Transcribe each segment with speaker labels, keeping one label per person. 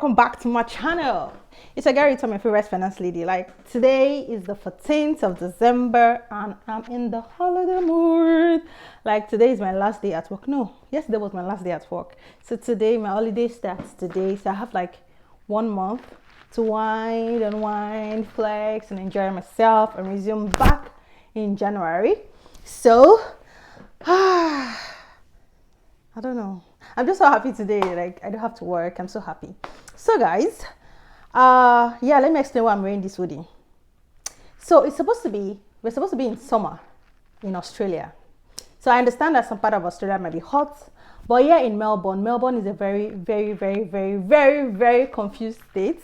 Speaker 1: Welcome back to my channel. It's a Gary, my favorite finance lady. Like, today is the 14th of December and I'm in the holiday mood. Like, today is my last day at work. No, yesterday was my last day at work. So today my holiday starts today. So I have like 1 month to wind and wine, flex and enjoy myself and resume back in January. So I don't know. I'm just so happy today. Like, I don't have to work. I'm so happy. So guys, yeah, let me explain why I'm wearing this hoodie. So we're supposed to be in summer in Australia. So I understand that some part of Australia might be hot, but here in Melbourne is a very, very, very, very, very, very confused state.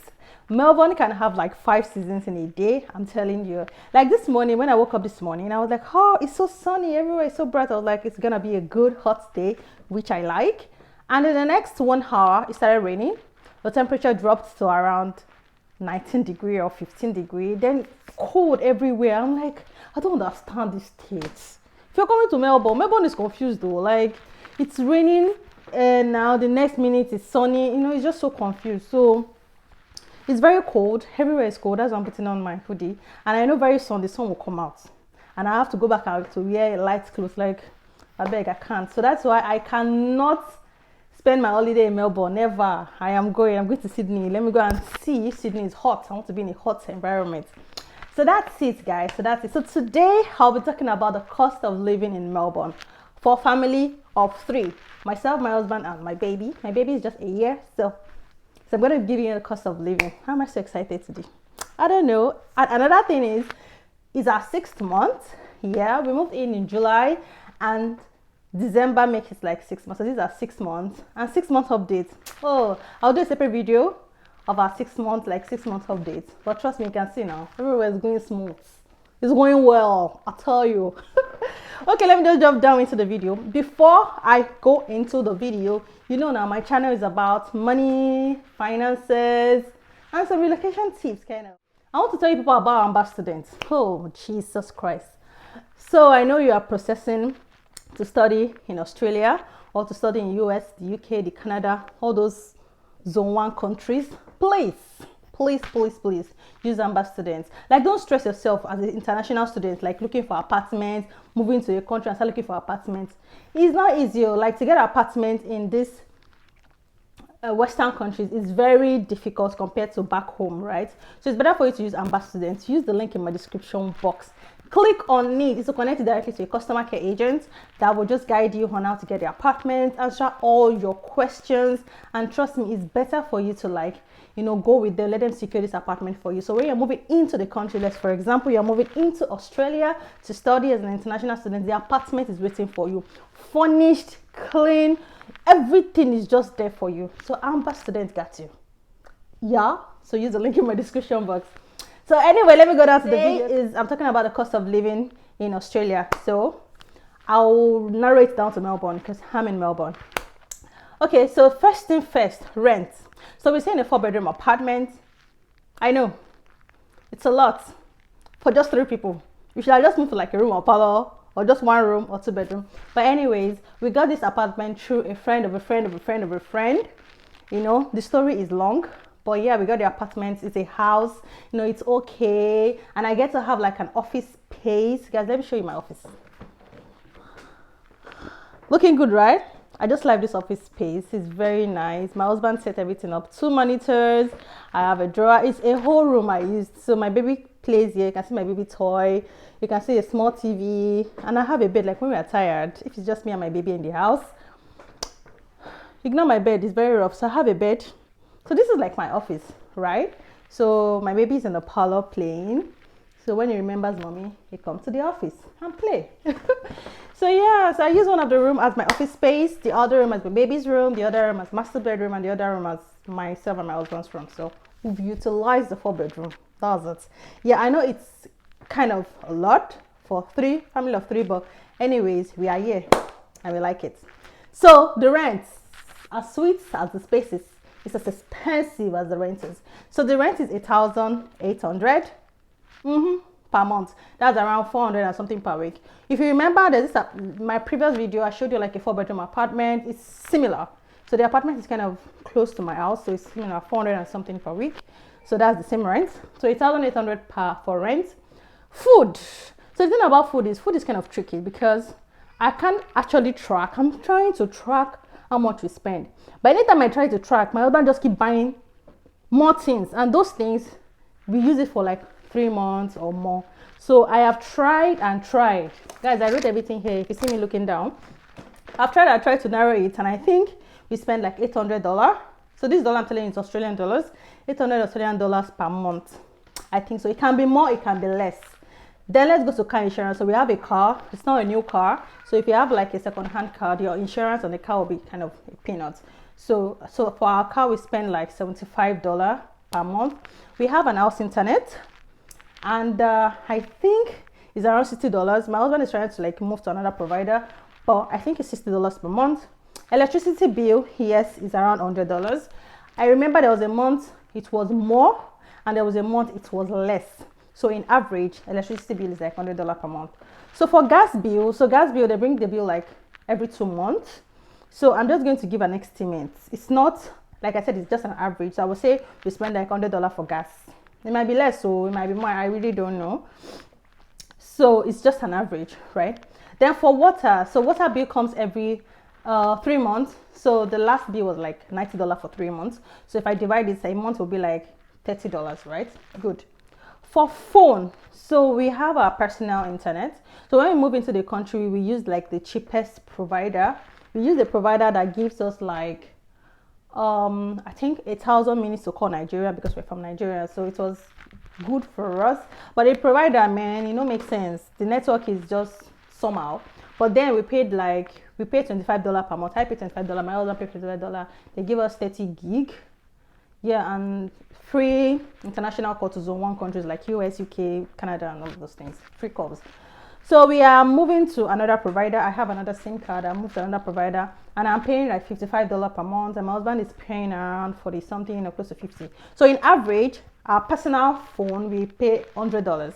Speaker 1: Melbourne can have like 5 seasons in a day. I'm telling you. Like this morning, when I woke up this morning, I was like, oh, it's so sunny everywhere. It's so bright. I was like, it's gonna be a good hot day, which I like. And in the next 1 hour, it started raining. The temperature dropped to around 19 degree or 15 degree. Then cold everywhere. I'm like, I don't understand these states. If you're coming to Melbourne is confused though. Like, it's raining and now the next minute it's sunny. You know, it's just so confused. So it's very cold. Everywhere is cold. That's why I'm putting on my hoodie. And I know very soon the sun will come out. And I have to go back out to wear light clothes. Like, I beg, I can't. So that's why I cannot spend my holiday in Melbourne. Never. I'm going to Sydney. Let me go and see if Sydney is hot. I want to be in a hot environment. So that's it, guys. So that's it. So today I'll be talking about the cost of living in Melbourne for a family of 3. Myself, my husband, and my baby. My baby is just a year. So I'm going to give you the cost of living. How am I so excited today? I don't know. And another thing is, it's our 6th month. Yeah, we moved in July and December makes it like 6 months. So these are 6 months and 6 month updates. Oh, I'll do a separate video of our 6 months, like 6 month updates. But trust me, you can see now everywhere is going smooth. It's going well, I tell you. Okay, let me just jump down into the video. Before I go into the video, you know now my channel is about money, finances, and some relocation tips kind of. I want to tell you people about Amberstudent. Oh, Jesus Christ. So I know you are processing to study in Australia or to study in US, the UK, the Canada, all those zone 1 countries. Please use Amberstudent. Like, don't stress yourself as an international student, like looking for apartments, moving to a country and start looking for apartments. It's not easy. Like, to get an apartment in this Western countries is very difficult compared to back home, right? So it's better for you to use Amberstudent. Use the link in my description box. Click on it. It's to connect directly to a customer care agent that will just guide you on how to get the apartment, answer all your questions, and trust me, it's better for you to, like, you know, go with them, let them secure this apartment for you. So when you're moving into the country, let's for example, you're moving into Australia to study as an international student, the apartment is waiting for you, furnished, clean, everything is just there for you. So Amberstudent got you. Yeah, so use the link in my description box. So anyway, let me go down to the video. I'm talking about the cost of living in Australia. So I'll narrow it down to Melbourne because I'm in Melbourne. Okay, so first thing first, rent. So we're saying a 4-bedroom apartment. I know it's a lot for just 3 people. You should have just moved to like a room or parlor or just 1 room or 2 bedroom. But anyways, we got this apartment through a friend of a friend of a friend of a friend. You know, the story is long. But yeah, we got the apartment. It's a house. You know, it's okay. And I get to have like an office space. Guys, let me show you my office. Looking good, right? I just like this office space. It's very nice. My husband set everything up. 2 monitors. I have a drawer. It's a whole room I used. So my baby plays here. You can see my baby toy. You can see a small TV. And I have a bed. Like when we are tired, if it's just me and my baby in the house, ignore my bed. It's very rough. So I have a bed. So this is like my office, right? So my baby's in the parlor playing. So when he remembers mommy, he comes to the office and play. So yeah, so I use one of the room as my office space, the other room as my baby's room, the other room as master bedroom, and the other room as myself and my husband's room. So we've utilized the 4-bedroom. That's it. Yeah, I know it's kind of a lot for family of 3, but anyways, we are here and we like it. So the rent, as sweet as the spaces, it's as expensive as the rent is. So the rent is 8,800 per month. That's around 400 and something per week. If you remember, there's this my previous video, I showed you like a 4-bedroom apartment. It's similar. So the apartment is kind of close to my house, so it's 400 and something per week. So that's the same rent. So 8,800 for rent. Food. So the thing about food is kind of tricky because I can't actually track. I'm trying to track how much we spend. But anytime I try to track, my husband just keep buying more things, and those things we use it for like 3 months or more. So I have tried and tried. Guys, I wrote everything here. If you see me looking down, I tried to narrow it, and I think we spend like $800. So this dollar I'm telling you is Australian dollars. 800 Australian dollars per month. I think so. It can be more, it can be less. Then let's go to car insurance. So we have a car. It's not a new car. So if you have like a second-hand car, your insurance on the car will be kind of a peanut. So for our car, we spend like $75 per month. We have an house internet, and I think it's around $60. My husband is trying to like move to another provider, but I think it's $60 per month. Electricity bill, yes, is around $100. I remember there was a month it was more, and there was a month it was less. So in average, electricity bill is like $100 per month. So for gas bill, they bring the bill like every 2 months. So I'm just going to give an estimate. It's not, like I said, it's just an average. So I would say we spend like $100 for gas. It might be less, so it might be more. I really don't know. So it's just an average, right? Then for water, so water bill comes every 3 months. So the last bill was like $90 for 3 months. So if I divide it, a month will be like $30, right? Good. For phone, so we have our personal internet. So when we move into the country, we use like the cheapest provider. We use the provider that gives us like I think 1,000 minutes to call Nigeria, because we're from Nigeria, so it was good for us. But the provider, man, makes sense. The network is just somehow. But then we paid $25 per month. I paid $25. My husband paid $25. They give us 30 gig. Yeah, and free international call to zone 1 countries like US, UK, Canada, and all of those things. Free calls. So we are moving to another provider. I have another SIM card. I moved to another provider, and I'm paying like $55 per month. And my husband is paying around 40 something or close to 50. So in average, our personal phone, we pay $100.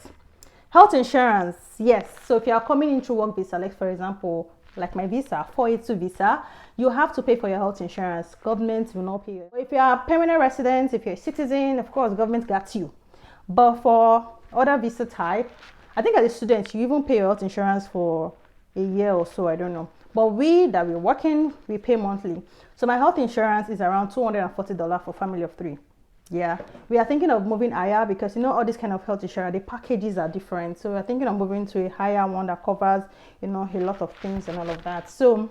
Speaker 1: Health insurance, yes. So if you are coming in through work visa, like for example, like my visa, 482 visa, you have to pay for your health insurance. Government will not pay you. If you are a permanent resident, if you're a citizen, of course, government got you. But for other visa type, I think as a student, you even pay your health insurance for a year or so, I don't know. But we that we're working, we pay monthly. So my health insurance is around $240 for family of 3. Yeah, we are thinking of moving higher because all this kind of health insurance, the packages are different. So we're thinking of moving to a higher one that covers, a lot of things and all of that. So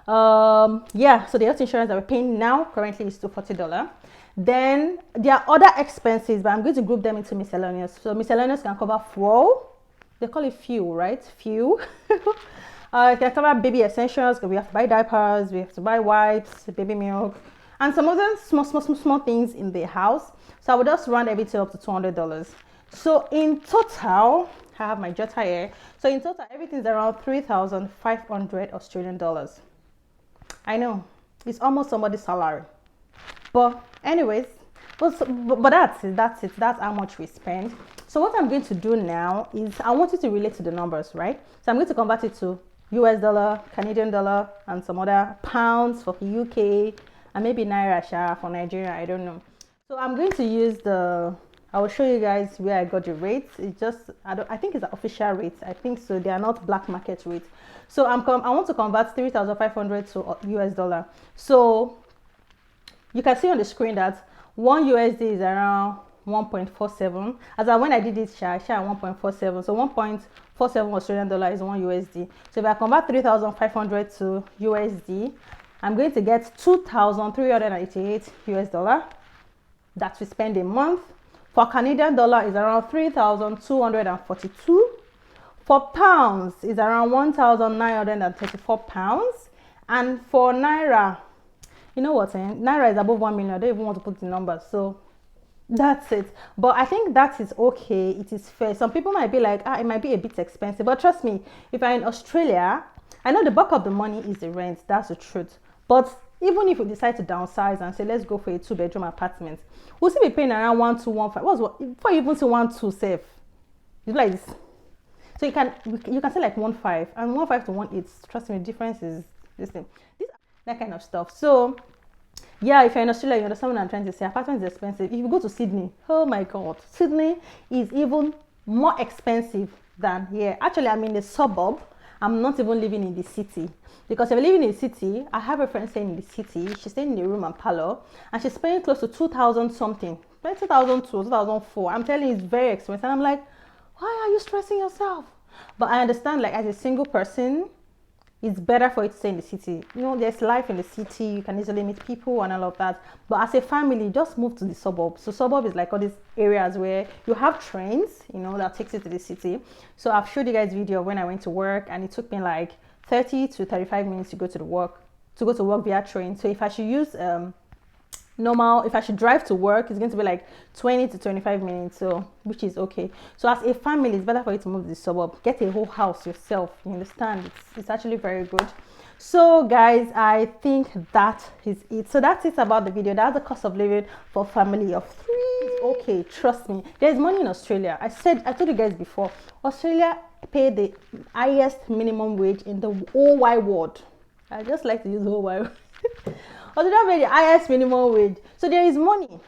Speaker 1: yeah, so the health insurance that we're paying now currently is $240. Then there are other expenses, but I'm going to group them into miscellaneous. So miscellaneous can cover fuel. They call it fuel, right? Fuel. It can cover baby essentials, because we have to buy diapers, we have to buy wipes, baby milk, and some other small things in the house. So I would just round everything up to $200. So in total, I have my jotter here. So in total, everything is around 3,500 Australian dollars. I know it's almost somebody's salary, but anyways, but that's it. That's how much we spend. So what I'm going to do now is I want you to relate to the numbers, right? So I'm going to convert it to US dollar, Canadian dollar, and some other pounds for UK, and maybe Naira for Nigeria, I don't know. So I'm going to use I will show you guys where I got the rates. It's just, I think it's the official rates. I think so. They are not black market rates. So I want to convert 3,500 to US dollar. So you can see on the screen that 1 USD is around 1.47. As when I did this, I share 1.47. So 1.47 Australian dollar is 1 USD. So if I convert 3,500 to USD, I'm going to get 2,388 US dollar that we spend a month. For Canadian dollar is around 3,242. For pounds is around 1,934 pounds. And for Naira, you know what, Naira is above 1 million. I don't even want to put the numbers. So that's it. But I think that is okay. It is fair. Some people might be like, it might be a bit expensive. But trust me, if you're in Australia, I know the bulk of the money is the rent. That's the truth. But even if we decide to downsize and say, let's go for a 2-bedroom apartment, we'll still be paying around 1,215. Before you even say 1,2 safe, it's like this. So you can say like 1,5 and 1,5 to 1,8. Trust me, the difference is this thing. that kind of stuff. So yeah, if you're in Australia, you understand what I'm trying to say. Apartment is expensive. If you go to Sydney, oh my god, Sydney is even more expensive than here. Actually, I'm in the suburb. I'm not even living in the city, because if you're living in the city, I have a friend staying in the city. She's staying in the room and parlor, and she's paying close to 2,000 something, 2002, 2004. I'm telling you, it's very expensive. And I'm like, why are you stressing yourself? But I understand, like, as a single person, it's better for you to stay in the city. You know, there's life in the city. You can easily meet people and all of that. But as a family, just move to the suburbs. So suburb is like all these areas where you have trains, you know, that takes you to the city. So I've showed you guys video of when I went to work, and it took me like 30 to 35 minutes to go to work via train. So if I should use if I should drive to work, it's going to be like 20 to 25 minutes, so which is okay. So as a family, it's better for you to move to the suburb, get a whole house yourself, you understand. It's actually very good. So guys, I think that is it. So that's it about the video. That's the cost of living for family of 3. It's okay, trust me, there's money in Australia. I told you guys before, Australia pay the highest minimum wage in the whole wide world. I just like to use the whole wide world. Australia pay the highest minimum wage, so there is money.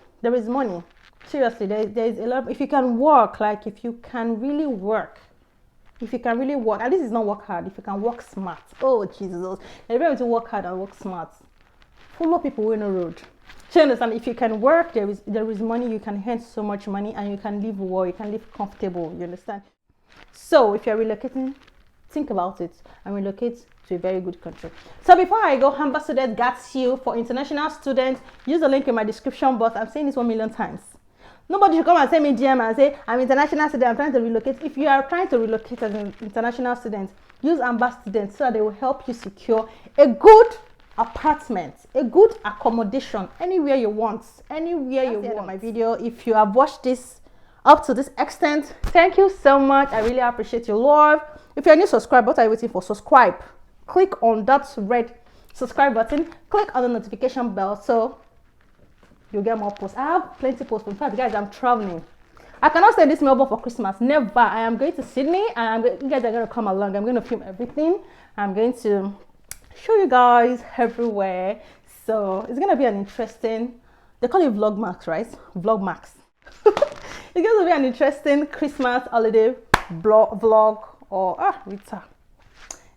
Speaker 1: Seriously, there is a lot. If you can work, like if you can really work, and this is not work hard, if you can work smart, oh Jesus, everybody to work hard and work smart. Follow people in the road. So you understand, if you can work, there is money. You can earn so much money, and you can live well, you can live comfortable, you understand. So if you're relocating, think about it and relocate to a very good country. So before I go, Amberstudent got you for international students. Use the link in my description box. I'm saying this 1 million times. Nobody should come and send me DM and say, I'm international student, I'm trying to relocate. If you are trying to relocate as an international student, use Amberstudent so that they will help you secure a good apartment, a good accommodation, anywhere you want, anywhere you want. My video, if you have watched this up to this extent, thank you so much. I really appreciate your love. If you're a new subscriber, what are you waiting for? Subscribe. Click on that red subscribe button, click on the notification bell so you'll get more posts. I have plenty of posts. In fact, guys, I'm traveling. I cannot stay in this Melbourne for Christmas, never. I am going to Sydney, and you guys are going to come along. I'm going to film everything. I'm going to show you guys everywhere. So it's going to be an interesting, they call it Vlogmax, right? Vlogmax. It's going to be an interesting Christmas holiday vlog or Rita.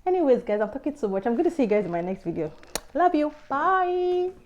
Speaker 1: Anyways, guys, I'm talking so much. I'm going to see you guys in my next video. Love you. Bye.